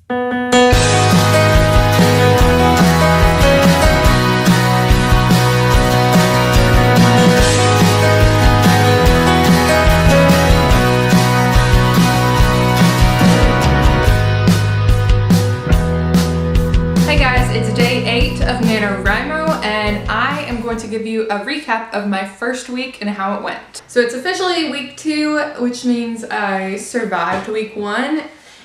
Of NaNoWriMo, and I am going to give you a recap of my first week and how it went. So it's officially week 2, which means I survived week 1.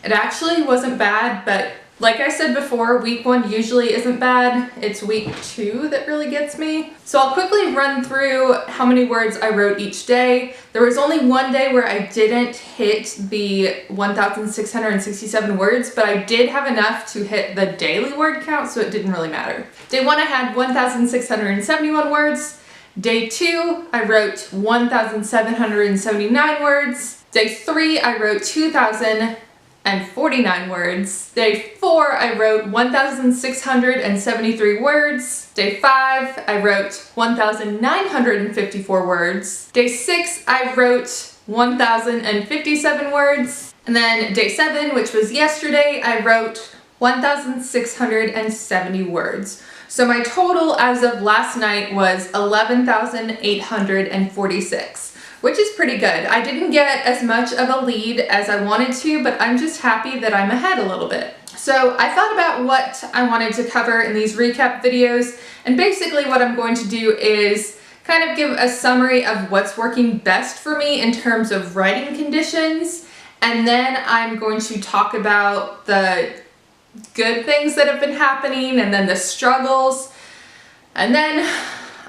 It actually wasn't bad, but like I said before, week 1 usually isn't bad. It's week 2 that really gets me. So I'll quickly run through how many words I wrote each day. There was only one day where I didn't hit the 1,667 words, but I did have enough to hit the daily word count, so it didn't really matter. Day 1 I had 1,671 words. Day 2 I wrote 1,779 words. Day 3 I wrote 2,049 words. Day 4, I wrote 1,673 words. Day 5, I wrote 1,954 words. Day 6, I wrote 1,057 words. And then day 7, which was yesterday, I wrote 1,670 words. So my total as of last night was 11,846. Which is pretty good. I didn't get as much of a lead as I wanted to, but I'm just happy that I'm ahead a little bit. So I thought about what I wanted to cover in these recap videos, and basically what I'm going to do is kind of give a summary of what's working best for me in terms of writing conditions, and then I'm going to talk about the good things that have been happening, and then the struggles, and then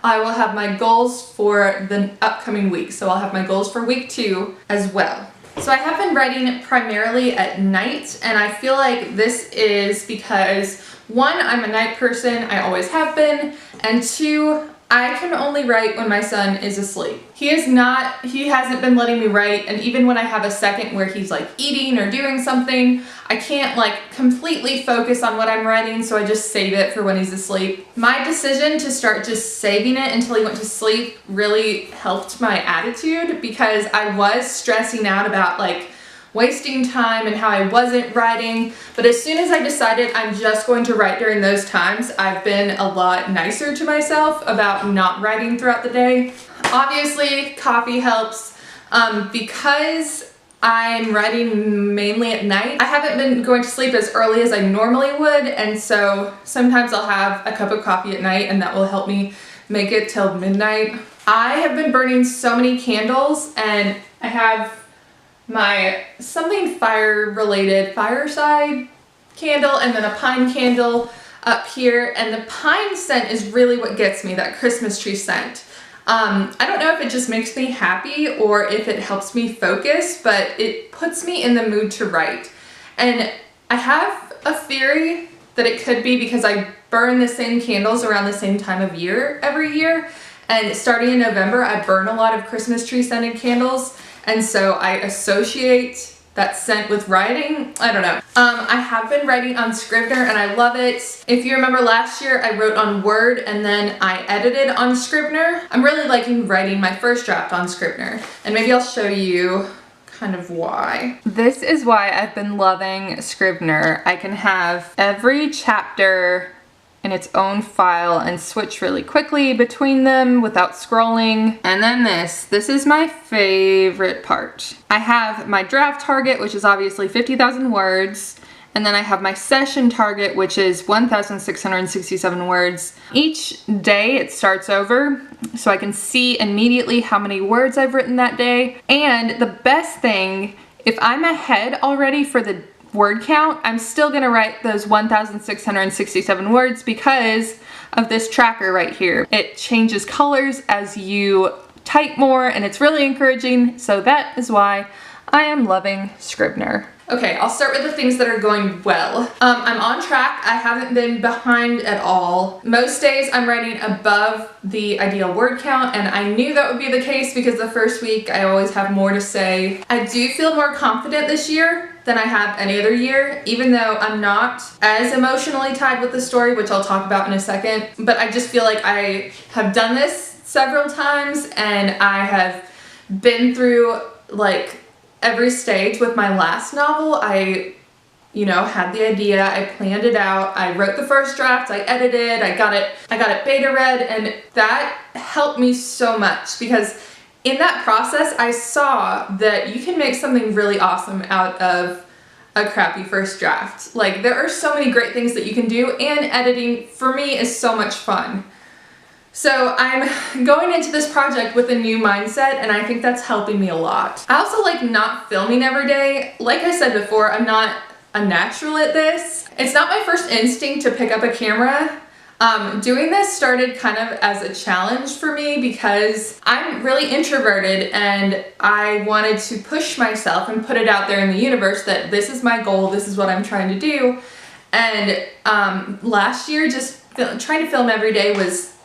I will have my goals for the upcoming week. So I'll have my goals for week 2 as well. So I have been writing primarily at night, and I feel like this is because 1, I'm a night person, I always have been, and 2, I can only write when my son is asleep. He hasn't been letting me write, and even when I have a second where he's like eating or doing something, I can't like completely focus on what I'm writing, so I just save it for when he's asleep. My decision to start just saving it until he went to sleep really helped my attitude, because I was stressing out about like wasting time and how I wasn't writing, but as soon as I decided I'm just going to write during those times, I've been a lot nicer to myself about not writing throughout the day. Obviously, coffee helps. Because I'm writing mainly at night, I haven't been going to sleep as early as I normally would, and so sometimes I'll have a cup of coffee at night, and that will help me make it till midnight. I have been burning so many candles, and I have my something fire related fireside candle and then a pine candle up here, and the pine scent is really what gets me, that Christmas tree scent. I don't know if it just makes me happy or if it helps me focus, but it puts me in the mood to write. And I have a theory that it could be because I burn the same candles around the same time of year every year, and starting in November I burn a lot of Christmas tree scented candles. And so I associate that scent with writing. I don't know. I have been writing on Scrivener and I love it. If you remember last year, I wrote on Word and then I edited on Scrivener. I'm really liking writing my first draft on Scrivener, and maybe I'll show you kind of why. This is why I've been loving Scrivener. I can have every chapter in its own file and switch really quickly between them without scrolling. And then this is my favorite part. I have my draft target, which is obviously 50,000 words, and then I have my session target, which is 1,667 words. Each day it starts over, so I can see immediately how many words I've written that day. And the best thing, if I'm ahead already for the word count, I'm still gonna write those 1,667 words because of this tracker right here. It changes colors as you type more, and it's really encouraging, so that is why I am loving Scrivener. Okay, I'll start with the things that are going well. I'm on track. I haven't been behind at all. Most days I'm writing above the ideal word count, and I knew that would be the case because the first week I always have more to say. I do feel more confident this year than I have any other year, even though I'm not as emotionally tied with the story, which I'll talk about in a second. But I just feel like I have done this several times, and I have been through like every stage with my last novel. I you know, had the idea, I planned it out, I wrote the first draft, I edited, I got it beta read, and that helped me so much because in that process, I saw that you can make something really awesome out of a crappy first draft. Like, there are so many great things that you can do, and editing for me is so much fun. So I'm going into this project with a new mindset, and I think that's helping me a lot. I also like not filming every day. Like I said before, I'm not a natural at this. It's not my first instinct to pick up a camera. Doing this started kind of as a challenge for me because I'm really introverted and I wanted to push myself and put it out there in the universe that this is my goal, this is what I'm trying to do. And last year, just trying to film every day was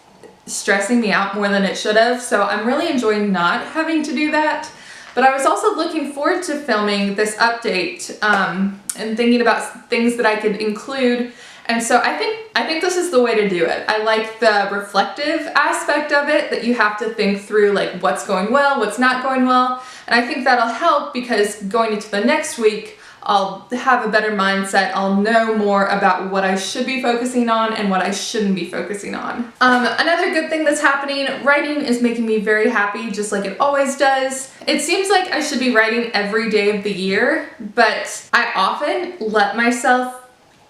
stressing me out more than it should have, so I'm really enjoying not having to do that. But I was also looking forward to filming this update and thinking about things that I could include, and so I think this is the way to do it. I like the reflective aspect of it, that you have to think through like what's going well, what's not going well, and I think that'll help because going into the next week I'll have a better mindset. I'll know more about what I should be focusing on and what I shouldn't be focusing on. Another good thing that's happening, writing is making me very happy, just like it always does. It seems like I should be writing every day of the year, but I often let myself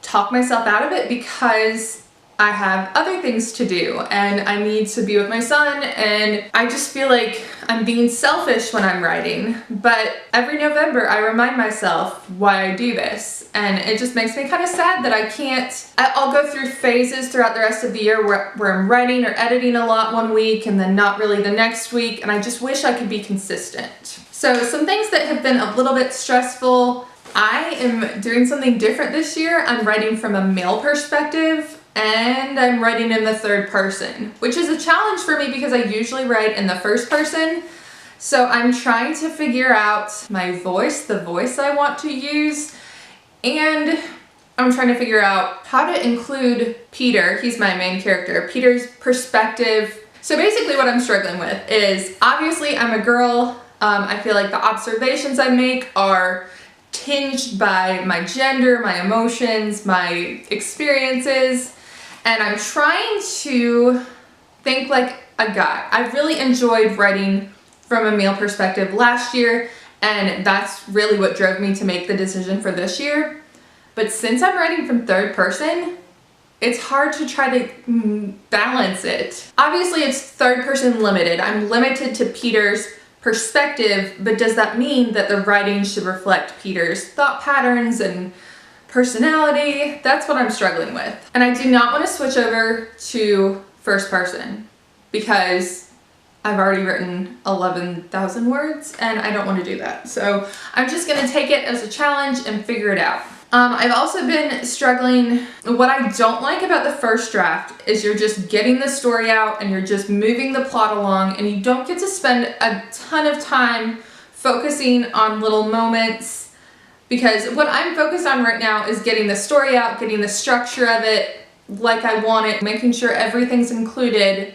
talk myself out of it because I have other things to do and I need to be with my son, and I just feel like I'm being selfish when I'm writing. But every November I remind myself why I do this, and it just makes me kind of sad that I can't. I'll go through phases throughout the rest of the year where I'm writing or editing a lot one week and then not really the next week, and I just wish I could be consistent. So some things that have been a little bit stressful. I am doing something different this year. I'm writing from a male perspective, and I'm writing in the third person, which is a challenge for me because I usually write in the first person. So I'm trying to figure out my voice, the voice I want to use, and I'm trying to figure out how to include Peter. He's my main character, Peter's perspective. So basically what I'm struggling with is, obviously I'm a girl. I feel like the observations I make are tinged by my gender, my emotions, my experiences, and I'm trying to think like a guy. I really enjoyed writing from a male perspective last year, and that's really what drove me to make the decision for this year. But since I'm writing from third person, it's hard to try to balance it. Obviously it's third person limited. I'm limited to Peter's perspective, but does that mean that the writing should reflect Peter's thought patterns and personality? That's what I'm struggling with. And I do not want to switch over to first person because I've already written 11,000 words and I don't want to do that. So I'm just going to take it as a challenge and figure it out. I've also been struggling. What I don't like about the first draft is you're just getting the story out and you're just moving the plot along, and you don't get to spend a ton of time focusing on little moments, because what I'm focused on right now is getting the story out, getting the structure of it like I want it, making sure everything's included.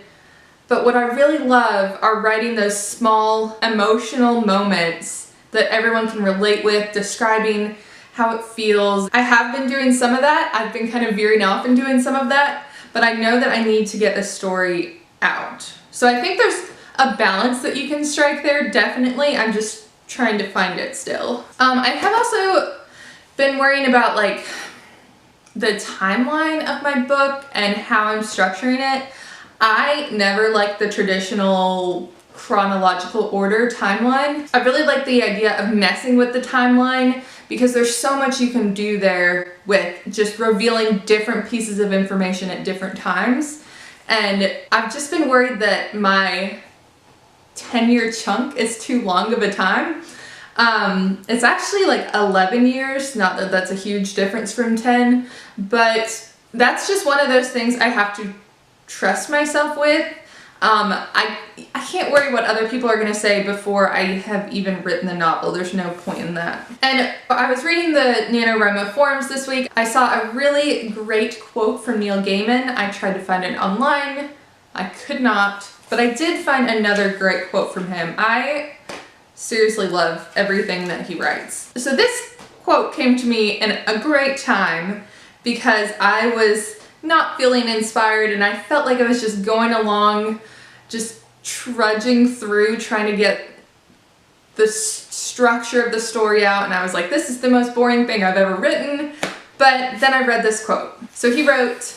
But what I really love are writing those small emotional moments that everyone can relate with, describing how it feels. I have been doing some of that. I've been kind of veering off and doing some of that, but I know that I need to get the story out. So I think there's a balance that you can strike there, definitely. I'm just trying to find it still. I have also been worrying about like the timeline of my book and how I'm structuring it. I never liked the traditional chronological order timeline. I really like the idea of messing with the timeline because there's so much you can do there with just revealing different pieces of information at different times. And I've just been worried that my 10-year chunk is too long of a time. It's actually like 11 years, not that that's a huge difference from 10, but that's just one of those things I have to trust myself with. I can't worry what other people are going to say before I have even written the novel. There's no point in that. And I was reading the NaNoWriMo forums this week. I saw a really great quote from Neil Gaiman. I tried to find it online. I could not, but I did find another great quote from him. I seriously love everything that he writes. So this quote came to me in a great time because I was not feeling inspired and I felt like I was just going along, just trudging through, trying to get the structure of the story out, and I was like, this is the most boring thing I've ever written. But then I read this quote. So he wrote,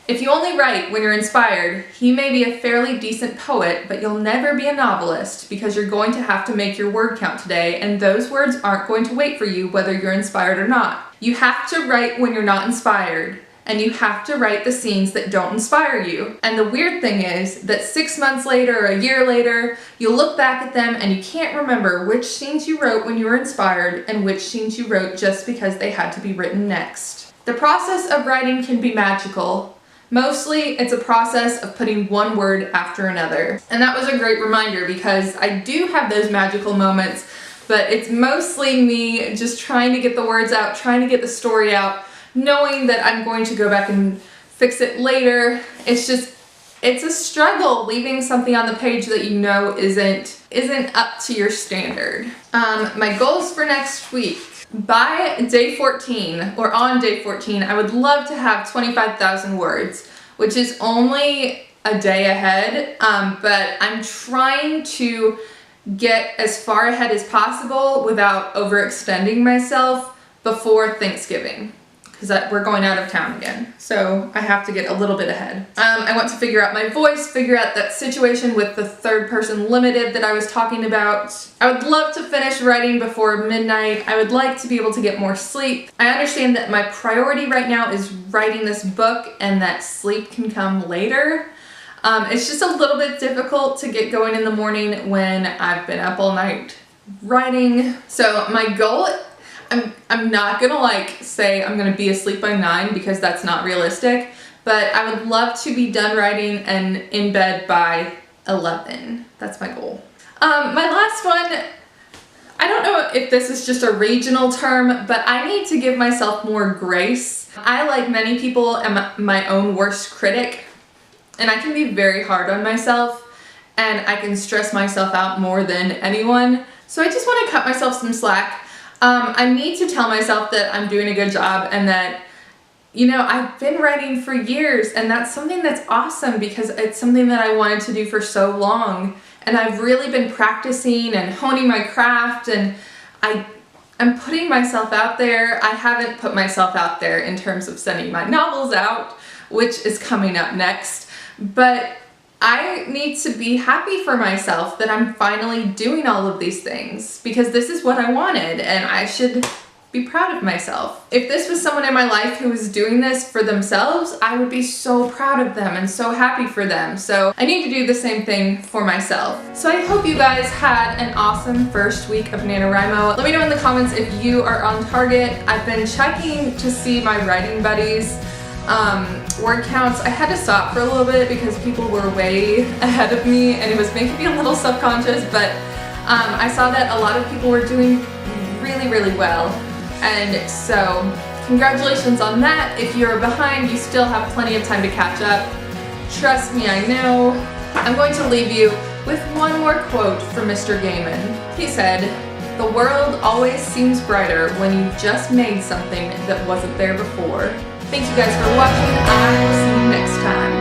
"If you only write when you're inspired, you may be a fairly decent poet, but you'll never be a novelist because you're going to have to make your word count today, and those words aren't going to wait for you whether you're inspired or not. You have to write when you're not inspired, and you have to write the scenes that don't inspire you. And the weird thing is that 6 months later or a year later, you'll look back at them and you can't remember which scenes you wrote when you were inspired and which scenes you wrote just because they had to be written next. The process of writing can be magical. Mostly, it's a process of putting one word after another." And that was a great reminder because I do have those magical moments, but it's mostly me just trying to get the words out, trying to get the story out, knowing that I'm going to go back and fix it later. It's a struggle leaving something on the page that you know isn't up to your standard. My goals for next week. By day 14, or on day 14, I would love to have 25,000 words, which is only a day ahead, but I'm trying to get as far ahead as possible without overextending myself before Thanksgiving, because we're going out of town again, so I have to get a little bit ahead. I want to figure out my voice, figure out that situation with the third person limited that I was talking about. I would love to finish writing before midnight. I would like to be able to get more sleep. I understand that my priority right now is writing this book and that sleep can come later. It's just a little bit difficult to get going in the morning when I've been up all night writing. So my goal, I'm not gonna say I'm gonna be asleep by 9 because that's not realistic, but I would love to be done writing and in bed by 11. That's my goal. My last one, I don't know if this is just a regional term, but I need to give myself more grace. I, like many people, am my own worst critic, and I can be very hard on myself, and I can stress myself out more than anyone. So I just want to cut myself some slack. I need to tell myself that I'm doing a good job and that, you know, I've been writing for years, and that's something that's awesome because it's something that I wanted to do for so long. And I've really been practicing and honing my craft, and I'm putting myself out there. I haven't put myself out there in terms of sending my novels out, which is coming up next, but I need to be happy for myself that I'm finally doing all of these things because this is what I wanted and I should be proud of myself. If this was someone in my life who was doing this for themselves, I would be so proud of them and so happy for them. So I need to do the same thing for myself. So I hope you guys had an awesome first week of NaNoWriMo. Let me know in the comments if you are on target. I've been checking to see my writing buddies' word counts. I had to stop for a little bit because people were way ahead of me and it was making me a little subconscious, but I saw that a lot of people were doing really well, and so congratulations on that. If you're behind, you still have plenty of time to catch up. Trust me, I know. I'm going to leave you with one more quote from Mr. Gaiman. He said, "The world always seems brighter when you've just made something that wasn't there before." Thank you guys for watching. I will see you next time.